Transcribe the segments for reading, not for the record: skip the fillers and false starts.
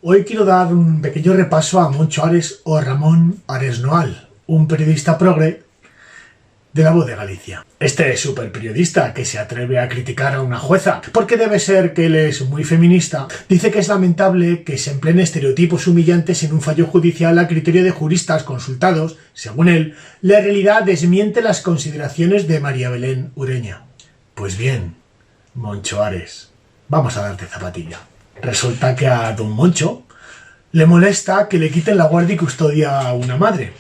Hoy quiero dar un pequeño repaso a Moncho Ares o Ramón Ares Noal, un periodista progre de La Voz de Galicia. Este super periodista que se atreve a criticar a una jueza porque debe ser que él es muy feminista, dice que es lamentable que se empleen estereotipos humillantes en un fallo judicial a criterio de juristas consultados. Según él, la realidad desmiente las consideraciones de María Belén Ureña. Pues bien, Moncho Ares, vamos a darte zapatilla. Resulta que a don Moncho le molesta que le quiten la guardia y custodia a una madre,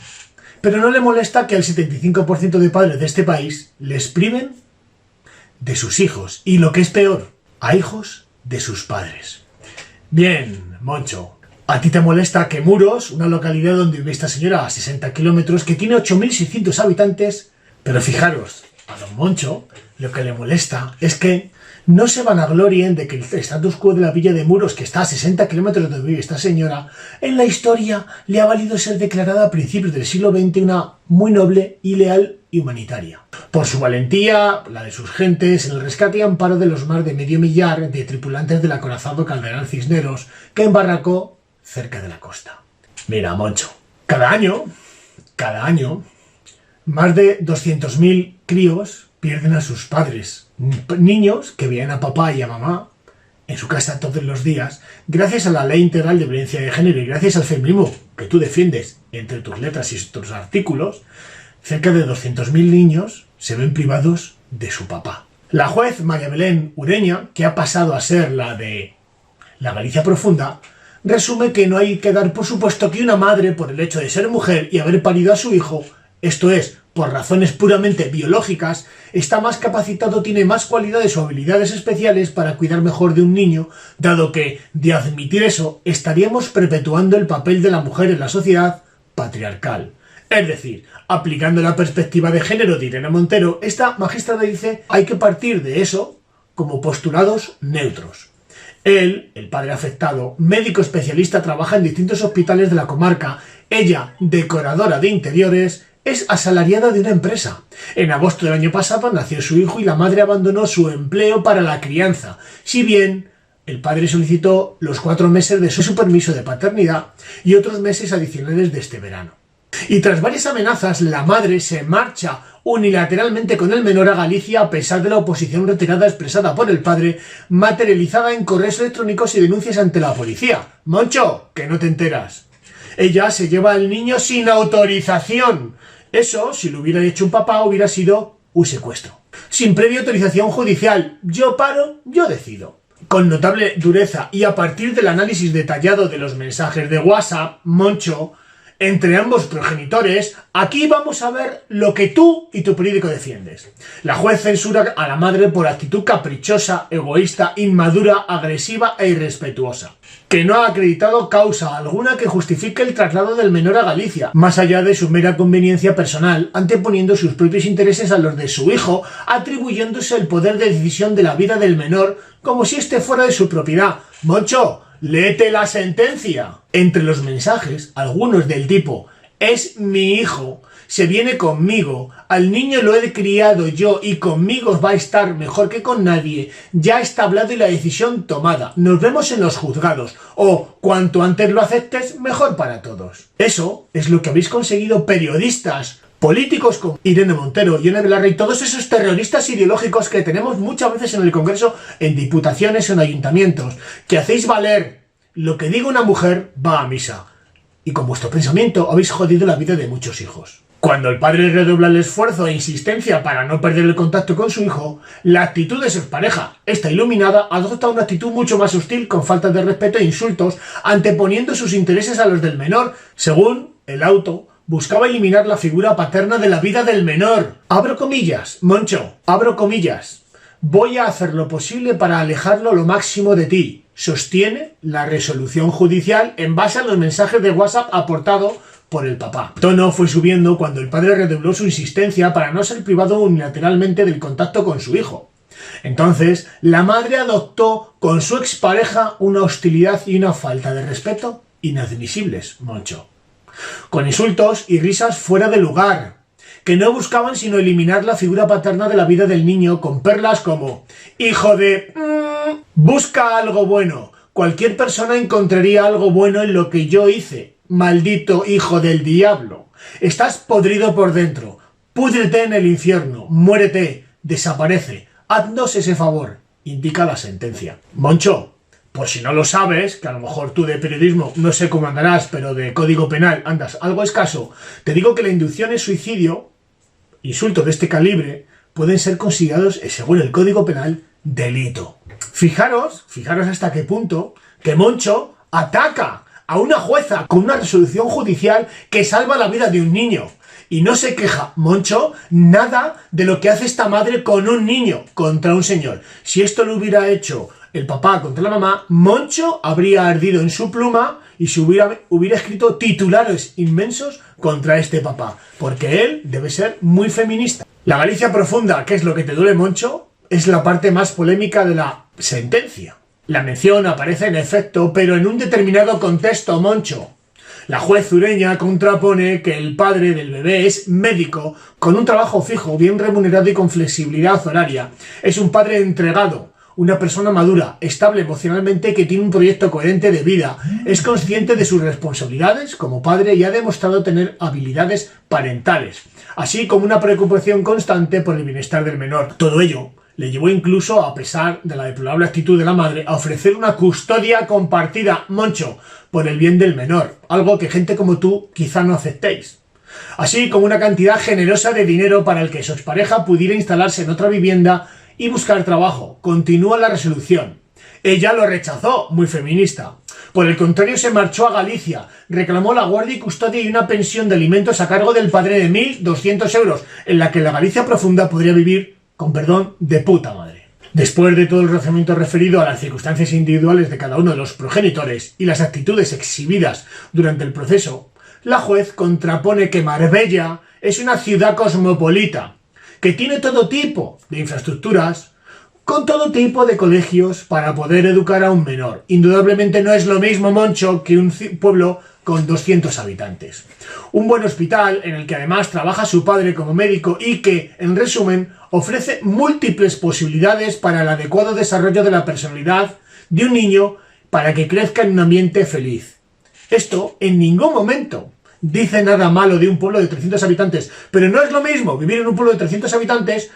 pero no le molesta que al 75% de padres de este país les priven de sus hijos y, lo que es peor, a hijos de sus padres. Bien, Moncho, a ti te molesta que Muros, una localidad donde vive esta señora a 60 kilómetros, que tiene 8.600 habitantes, pero fijaros, a don Moncho lo que le molesta es que no se vanaglorien de que el status quo de la villa de Muros, que está a 60 kilómetros de donde vive esta señora, en la historia le ha valido ser declarada a principios del siglo XX una muy noble y leal y humanitaria. Por su valentía, la de sus gentes, en el rescate y amparo de los más de medio millar de tripulantes del acorazado Calderón Cisneros, que embarracó cerca de la costa. Mira, Moncho, cada año, más de 200.000 críos pierden a sus padres. Niños que veían a papá y a mamá en su casa todos los días, gracias a la Ley Integral de Violencia de Género y gracias al feminismo que tú defiendes entre tus letras y tus artículos, cerca de 200.000 niños se ven privados de su papá. La juez María Belén Ureña, que ha pasado a ser la de la Galicia profunda, resume que no hay que dar por supuesto que una madre, por el hecho de ser mujer y haber parido a su hijo, esto es, por razones puramente biológicas, está más capacitado, tiene más cualidades o habilidades especiales para cuidar mejor de un niño, dado que, de admitir eso, estaríamos perpetuando el papel de la mujer en la sociedad patriarcal. Es decir, aplicando la perspectiva de género de Irene Montero, esta magistrada dice hay que partir de eso como postulados neutros. Él, el padre afectado, médico especialista, trabaja en distintos hospitales de la comarca. Ella, decoradora de interiores, es asalariada de una empresa. En agosto del año pasado nació su hijo y la madre abandonó su empleo para la crianza, si bien el padre solicitó los 4 meses de su permiso de paternidad y otros meses adicionales de este verano. Y tras varias amenazas, la madre se marcha unilateralmente con el menor a Galicia a pesar de la oposición reiterada expresada por el padre, materializada en correos electrónicos y denuncias ante la policía. Moncho, que no te enteras. Ella se lleva al niño sin autorización. Eso, si lo hubiera hecho un papá, hubiera sido un secuestro. Sin previa autorización judicial. Yo paro, yo decido. Con notable dureza y a partir del análisis detallado de los mensajes de WhatsApp, Moncho, entre ambos progenitores, aquí vamos a ver lo que tú y tu periódico defiendes. La juez censura a la madre por actitud caprichosa, egoísta, inmadura, agresiva e irrespetuosa, que no ha acreditado causa alguna que justifique el traslado del menor a Galicia, más allá de su mera conveniencia personal, anteponiendo sus propios intereses a los de su hijo, atribuyéndose el poder de decisión de la vida del menor como si éste fuera de su propiedad. Moncho, léete la sentencia. Entre los mensajes, algunos del tipo «es mi hijo», «se viene conmigo», «al niño lo he criado yo y conmigo va a estar mejor que con nadie», «ya está hablado y la decisión tomada», «nos vemos en los juzgados» o «cuanto antes lo aceptes, mejor para todos». Eso es lo que habéis conseguido periodistas, políticos como Irene Montero, Yone Belarra y todos esos terroristas ideológicos que tenemos muchas veces en el Congreso, en diputaciones o en ayuntamientos, que hacéis valer lo que diga una mujer va a misa. Y con vuestro pensamiento habéis jodido la vida de muchos hijos. Cuando el padre redobla el esfuerzo e insistencia para no perder el contacto con su hijo, la actitud de su expareja, esta iluminada, adopta una actitud mucho más hostil, con falta de respeto e insultos, anteponiendo sus intereses a los del menor. Según el auto, buscaba eliminar la figura paterna de la vida del menor. Abro comillas, Moncho, abro comillas. Voy a hacer lo posible para alejarlo lo máximo de ti, sostiene la resolución judicial en base a los mensajes de WhatsApp aportado por el papá. El tono fue subiendo cuando el padre redobló su insistencia para no ser privado unilateralmente del contacto con su hijo. Entonces, la madre adoptó con su expareja una hostilidad y una falta de respeto inadmisibles, Moncho. Con insultos y risas fuera de lugar, que no buscaban sino eliminar la figura paterna de la vida del niño con perlas como «hijo de... busca algo bueno», cualquier persona encontraría algo bueno en lo que yo hice. Maldito hijo del diablo. Estás podrido por dentro. Púdrete en el infierno. Muérete. Desaparece. Haznos ese favor. Indica la sentencia. Moncho, por si no lo sabes, que a lo mejor tú de periodismo no sé cómo andarás, pero de código penal andas algo escaso, te digo que la inducción en suicidio, insultos de este calibre, pueden ser considerados, según el código penal, delito. Fijaros hasta qué punto que Moncho ataca a una jueza con una resolución judicial que salva la vida de un niño. Y no se queja, Moncho, nada de lo que hace esta madre con un niño, contra un señor. Si esto lo hubiera hecho el papá contra la mamá, Moncho habría ardido en su pluma y se hubiera escrito titulares inmensos contra este papá, porque él debe ser muy feminista. La Galicia profunda, que es lo que te duele, Moncho, es la parte más polémica de la sentencia. La mención aparece en efecto, pero en un determinado contexto, Moncho. La juez Ureña contrapone que el padre del bebé es médico, con un trabajo fijo, bien remunerado y con flexibilidad horaria. Es un padre entregado, una persona madura, estable emocionalmente, que tiene un proyecto coherente de vida, es consciente de sus responsabilidades como padre y ha demostrado tener habilidades parentales, así como una preocupación constante por el bienestar del menor. Todo ello le llevó incluso, a pesar de la deplorable actitud de la madre, a ofrecer una custodia compartida, Moncho, por el bien del menor, algo que gente como tú quizá no aceptéis. Así como una cantidad generosa de dinero para el que su expareja pudiera instalarse en otra vivienda y buscar trabajo. Continúa la resolución. Ella lo rechazó, muy feminista. Por el contrario, se marchó a Galicia, reclamó la guardia y custodia y una pensión de alimentos a cargo del padre de 1.200 euros, en la que la Galicia profunda podría vivir, con perdón, de puta madre. Después de todo el razonamiento referido a las circunstancias individuales de cada uno de los progenitores y las actitudes exhibidas durante el proceso, la juez contrapone que Marbella es una ciudad cosmopolita, que tiene todo tipo de infraestructuras, con todo tipo de colegios para poder educar a un menor. Indudablemente no es lo mismo, Moncho, que un pueblo con 200 habitantes. Un buen hospital en el que además trabaja su padre como médico y que, en resumen, ofrece múltiples posibilidades para el adecuado desarrollo de la personalidad de un niño para que crezca en un ambiente feliz. Esto en ningún momento dice nada malo de un pueblo de 300 habitantes, pero no es lo mismo vivir en un pueblo de 300 habitantes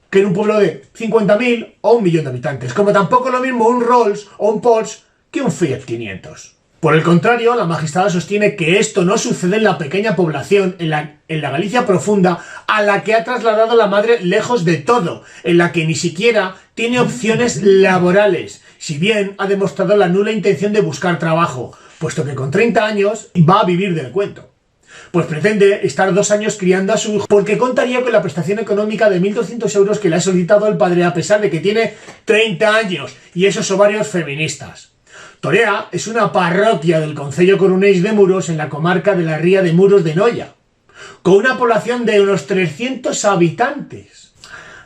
que en un pueblo de 50.000 o 1 millón de habitantes, como tampoco es lo mismo un Rolls o un Porsche que un Fiat 500. Por el contrario, la magistrada sostiene que esto no sucede en la pequeña población, en la Galicia profunda, a la que ha trasladado la madre lejos de todo, en la que ni siquiera tiene opciones laborales, si bien ha demostrado la nula intención de buscar trabajo, puesto que con 30 años va a vivir del cuento. Pues pretende estar 2 años criando a su hijo, porque contaría con la prestación económica de 1.200 euros que le ha solicitado el padre, a pesar de que tiene 30 años y esos ovarios feministas. Torea es una parroquia del concello coruñés de Muros, en la comarca de la ría de Muros de Noia, con una población de unos 300 habitantes.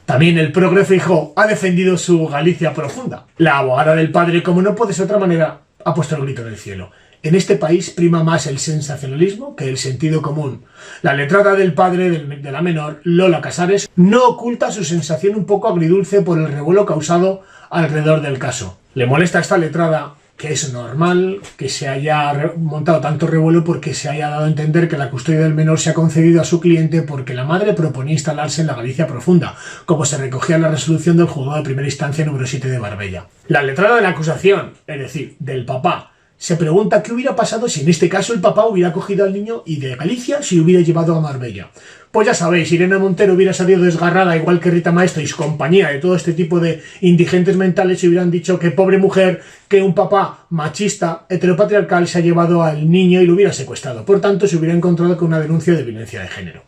También el progre Feijóo ha defendido su Galicia profunda. La abogada del padre, como no puede ser de otra manera, ha puesto el grito en el cielo. En este país prima más el sensacionalismo que el sentido común. La letrada del padre de la menor, Lola Casares, no oculta su sensación un poco agridulce por el revuelo causado alrededor del caso. Le molesta a esta letrada que es normal que se haya montado tanto revuelo porque se haya dado a entender que la custodia del menor se ha concedido a su cliente porque la madre proponía instalarse en la Galicia profunda, como se recogía en la resolución del juzgado de primera instancia número 7 de Marbella. La letrada de la acusación, es decir, del papá, se pregunta qué hubiera pasado si en este caso el papá hubiera cogido al niño y de Galicia se lo hubiera llevado a Marbella. Pues ya sabéis, Irene Montero hubiera salido desgarrada, igual que Rita Maestro y su compañía de todo este tipo de indigentes mentales, y hubieran dicho que pobre mujer, que un papá machista, heteropatriarcal, se ha llevado al niño y lo hubiera secuestrado. Por tanto, se hubiera encontrado con una denuncia de violencia de género.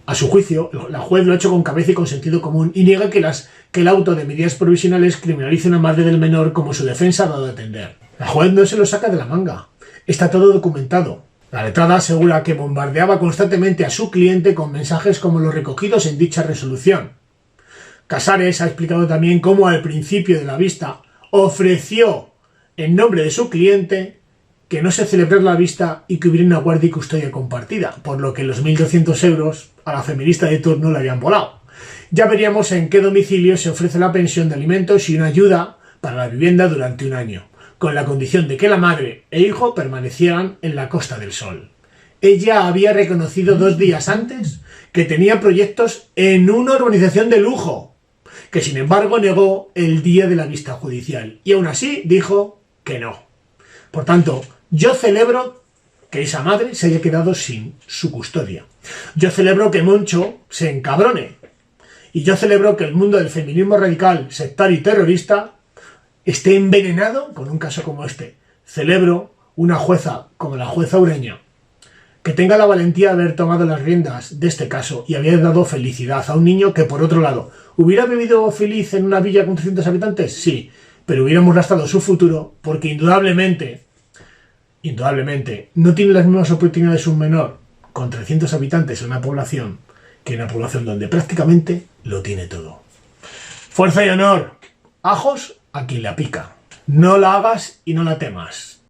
A su juicio, la juez lo ha hecho con cabeza y con sentido común y niega que el auto de medidas provisionales criminalice a una madre del menor, como su defensa ha dado a entender. La juez no se lo saca de la manga. Está todo documentado. La letrada asegura que bombardeaba constantemente a su cliente con mensajes como los recogidos en dicha resolución. Casares ha explicado también cómo al principio de la vista ofreció, en nombre de su cliente, que no se celebrara la vista y que hubiera una guardia y custodia compartida, por lo que los 1.200 euros a la feminista de turno le habían volado. Ya veríamos en qué domicilio se ofrece la pensión de alimentos y una ayuda para la vivienda durante 1 año. con la condición de que la madre e hijo permanecieran en la Costa del Sol. Ella había reconocido 2 días antes que tenía proyectos en una urbanización de lujo, que sin embargo negó el día de la vista judicial, y aún así dijo que no. Por tanto, yo celebro que esa madre se haya quedado sin su custodia. Yo celebro que Moncho se encabrone. Y yo celebro que el mundo del feminismo radical, sectario y terrorista esté envenenado con un caso como este. Celebro una jueza como la jueza Ureña, que tenga la valentía de haber tomado las riendas de este caso y haber dado felicidad a un niño que, por otro lado, ¿hubiera vivido feliz en una villa con 300 habitantes? Sí, pero hubiéramos gastado su futuro porque indudablemente, no tiene las mismas oportunidades un menor con 300 habitantes en una población que en una población donde prácticamente lo tiene todo. Fuerza y honor. Ajos a quien la pica. No la hagas y no la temas.